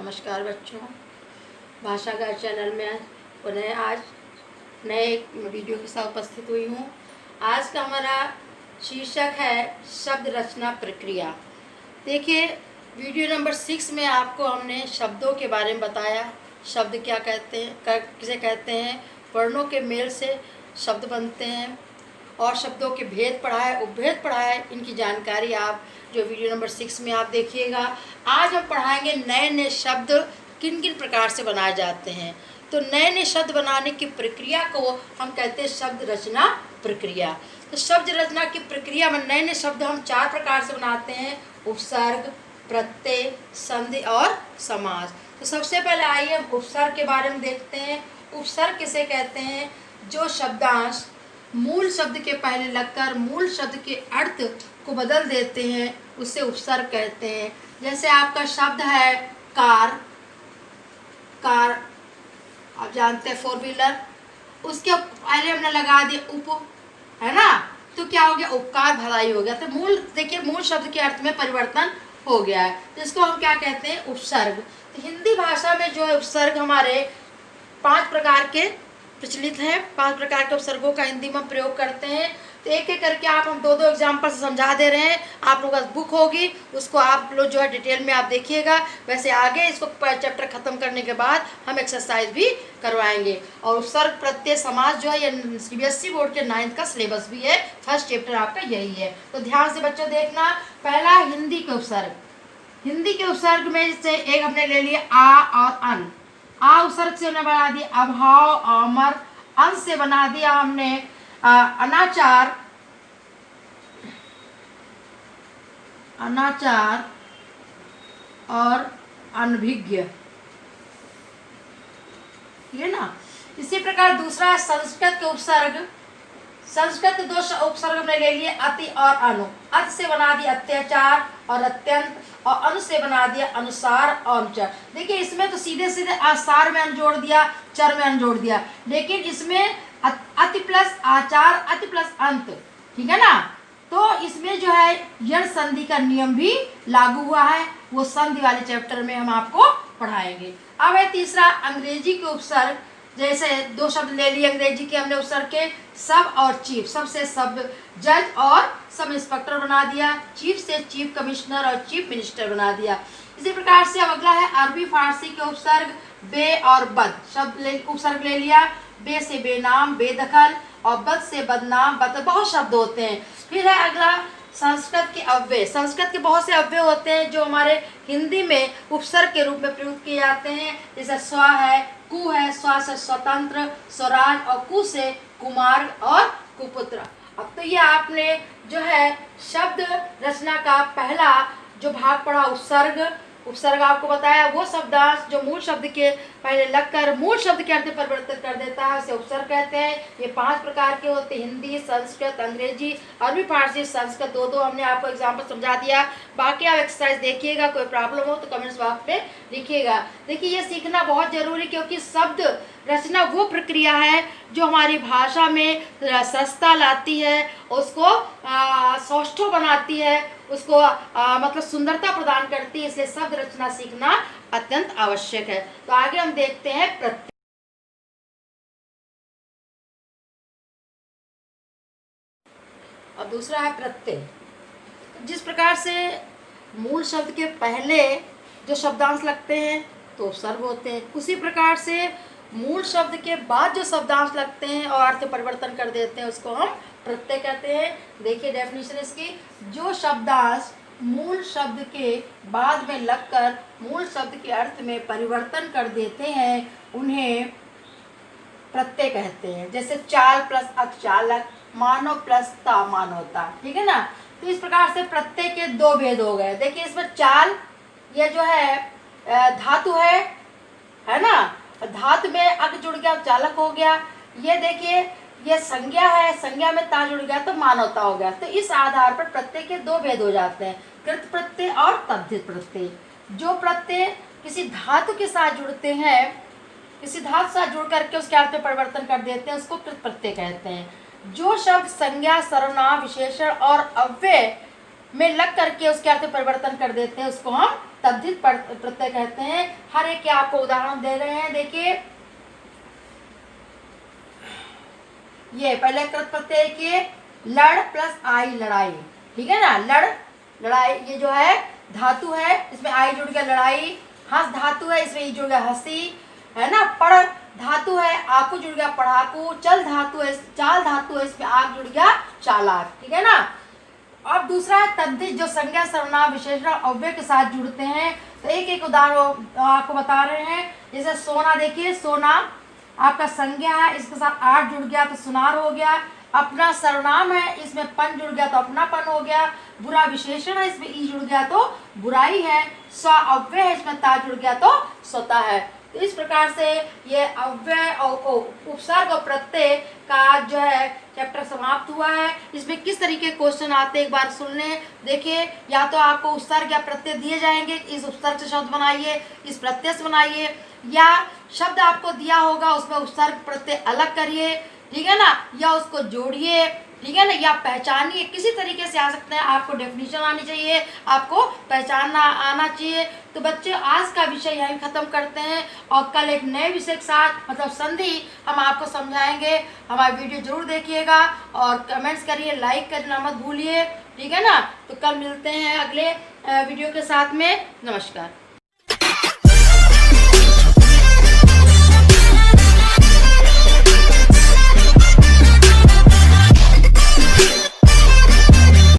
नमस्कार बच्चों, भाषा का चैनल में पुनः आज नए वीडियो के साथ उपस्थित हुई हूँ। आज का हमारा शीर्षक है शब्द रचना प्रक्रिया। देखिए, वीडियो नंबर 6 में आपको हमने शब्दों के बारे में बताया। शब्द क्या कहते हैं, किसे कहते हैं, वर्णों के मेल से शब्द बनते हैं और शब्दों के भेद पढ़ा है, उपभेद पढ़ा है। इनकी जानकारी आप जो वीडियो नंबर 6 में आप देखिएगा। आज हम पढ़ाएंगे नए नए शब्द किन किन प्रकार से बनाए जाते हैं। तो नए नए शब्द बनाने की प्रक्रिया को हम कहते हैं शब्द रचना प्रक्रिया। तो शब्द रचना की प्रक्रिया में नए नए शब्द हम 4 प्रकार से बनाते हैं: उपसर्ग, प्रत्यय, संधि और समास। तो सबसे पहले आइए हम उपसर्ग के बारे में देखते हैं। उपसर्ग किसे कहते हैं? जो शब्दांश मूल शब्द के पहले लगकर मूल शब्द के अर्थ को बदल देते हैं, उसे उपसर्ग कहते हैं। जैसे आपका शब्द है कार, आप जानते हैं 4 व्हीलर, उसके पहले हमने लगा दिया उप, है ना, तो क्या हो गया? उपकार भलाई हो गया। तो मूल देखिए, मूल शब्द के अर्थ में परिवर्तन हो गया है, तो इसको हम क्या कहते हैं? उपसर्ग। तो हिंदी भाषा में जो है उपसर्ग हमारे 5 प्रकार के प्रचलित है। 5 प्रकार के उपसर्गों का हिंदी में प्रयोग करते हैं। तो एक एक करके हम 2-2 एग्जाम्पल से समझा दे रहे हैं। आप लोगों का बुक होगी, उसको आप लोग जो है डिटेल में आप देखिएगा। वैसे आगे इसको चैप्टर खत्म करने के बाद हम एक्सरसाइज भी करवाएंगे। और उपसर्ग, प्रत्यय, समास जो है ये सीबीएसई बोर्ड के 9th का सिलेबस भी है। फर्स्ट चैप्टर आपका यही है, तो ध्यान से बच्चों देखना। पहला हिंदी के उपसर्ग। हिंदी के उपसर्ग में से एक हमने ले लिया आ और अन। आ उपसर्ग से हमने बना दिया अभाव, अमर। अन से बना दिया हमने अनाचार, और अनभिज्ञ, ये ना। इसी प्रकार दूसरा है संस्कृत के उपसर्ग। संस्कृत के 2 उपसर्ग हमने ले लिए अति और अनु। अति से बना दिया अत्याचार और अत्यंत, और अनु से बना दिया अनुसार और अनुचर। देखिए, इसमें तो सीधे सीधे आसार में अन जोड़ दिया, चर में अन जोड़ दिया, लेकिन इसमें अति प्लस आचार, अति प्लस अंत, ठीक है ना। तो इसमें जो है यण संधि का नियम भी लागू हुआ है, वो संधि वाले चैप्टर में हम आपको पढ़ाएंगे। अब है तीसरा अंग्रेजी के उपसर्ग। जैसे 2 शब्द ले लिए अंग्रेजी के हमने उपसर्ग के, सब और चीफ। सब से सब जज और सब इंस्पेक्टर बना दिया। चीफ से चीफ कमिश्नर और चीफ मिनिस्टर बना दिया। इसी प्रकार से अब अगला है अरबी फारसी के उपसर्ग। बे और बद शब्द उपसर्ग ले लिया। बे से बेनाम, बेदखल, और बद से बदनाम, बद। बहुत शब्द होते हैं। फिर है अगला संस्कृत के अव्यय। संस्कृत के बहुत से अव्यय होते हैं जो हमारे हिंदी में उपसर्ग के रूप में प्रयुक्त किए जाते हैं। जैसे स्व है, कु है, स्व से स्वतंत्र, स्वराज, और कु से कुमार और कुपुत्र। अब तो ये आपने जो है शब्द रचना का पहला जो भाग पढ़ा उपसर्ग। उपसर्ग आपको बताया वो शब्दांश जो मूल शब्द के पहले लगकर मूल शब्द के अर्थ परिवर्तित कर देता है, उसे उपसर्ग कहते हैं। ये 5 प्रकार के होते हैं: हिंदी, संस्कृत, अंग्रेजी, अरबी फारसी, संस्कृत। 2-2 हमने आपको एग्जाम्पल समझा दिया। बाकी आप एक्सरसाइज देखिएगा, कोई प्रॉब्लम हो तो कमेंट्स बॉक्स में लिखिएगा। देखिए, ये सीखना बहुत जरूरी, क्योंकि शब्द रचना वो प्रक्रिया है जो हमारी भाषा में सरसता लाती है, उसको सौष्ठव बनाती है, उसको मतलब सुंदरता प्रदान करती है। इसलिए शब्द रचना सीखना अत्यंत आवश्यक है। तो आगे हम देखते हैं प्रत्यय। और दूसरा है प्रत्यय। जिस प्रकार से मूल शब्द के पहले जो शब्दांश लगते हैं तो उपसर्ग होते हैं, उसी प्रकार से मूल शब्द के बाद जो शब्दांश लगते हैं और अर्थ परिवर्तन कर देते हैं उसको हम प्रत्यय कहते हैं। देखिए डेफिनेशन इसकी: जो शब्दांश मूल शब्द के बाद में लगकर मूल शब्द के अर्थ में परिवर्तन कर देते हैं उन्हें प्रत्यय कहते हैं। जैसे चाल प्लस चालक, मानव प्लस मानवता, ठीक है ना। तो इस प्रकार से प्रत्यय के 2 भेद हो गए। देखिए, इसमें चाल ये जो है धातु है ना, धातु में अक जुड़ गया, चालक हो गया। ये देखिए, ये संज्ञा है, संज्ञा में ता जुड़ गया तो मानवता हो गया। तो इस आधार पर प्रत्यय के 2 भेद हो जाते हैं: कृत प्रत्यय और तद्धित प्रत्यय। जो प्रत्यय किसी धातु के साथ जुड़ते हैं, किसी धातु से जुड़ करके उसके अर्थ में परिवर्तन कर देते हैं, उसको कृत प्रत्यय कहते हैं। जो शब्द संज्ञा, सर्वनाम, विशेषण और अव्यय में लग करके उसके अर्थ में परिवर्तन कर देते हैं, उसको हम तद्धित प्रत्यय कहते हैं। हर एक के आपको उदाहरण दे रहे हैं। देखिए ये पहले कृत प्रत्यय के लड़ प्लस आई लड़ाई, ठीक है ना, लड़ लड़ाई, ये जो है धातु है, इसमें आई जुड़ गया लड़ाई। हंस धातु है, इसमें ई जुड़ गया हंसी, है ना। पढ़ धातु है, आकू जुड़ गया पढ़ाकू। चल धातु है, चाल धातु है, इसमें आग जुड़ गया चालाक, ठीक है ना। अब दूसरा है तद्धित, जो संज्ञा सर्वनाम विशेषण अव्यय के साथ जुड़ते हैं। तो एक एक उदाहरण आपको बता रहे हैं। जैसे सोना, देखिए सोना आपका संज्ञा है, इसके साथ आठ जुड़ गया तो सुनार हो गया। अपना सर्वनाम है, इसमें पन जुड़ गया तो अपनापन हो गया। बुरा विशेषण है, इसमें ई जुड़ गया तो बुराई है। स्व अव्यय है, इसमें ता जुड़ गया तो स्वतः है। तो इस प्रकार से ये अव्यय और उपसर्ग और प्रत्यय का जो है चैप्टर समाप्त हुआ है। इसमें किस तरीके क्वेश्चन आते हैं एक बार सुन लें। देखिए, या तो आपको उपसर्ग या प्रत्यय दिए जाएंगे, इस उपसर्ग से शब्द बनाइए, इस प्रत्यय से बनाइए, या शब्द आपको दिया होगा उसमें उपसर्ग प्रत्यय अलग करिए, ठीक है ना, या उसको जोड़िए, ठीक है ना, या पहचानिए। किसी तरीके से आ सकते हैं, आपको डेफिनेशन आनी चाहिए, आपको पहचानना आना चाहिए। तो बच्चे आज का विषय यहीं ख़त्म करते हैं और कल एक नए विषय के साथ मतलब संधि हम आपको समझाएंगे। हमारी वीडियो जरूर देखिएगा और कमेंट्स करिए, लाइक करना मत भूलिए, ठीक है ना। तो कल मिलते हैं अगले वीडियो के साथ में। नमस्कार।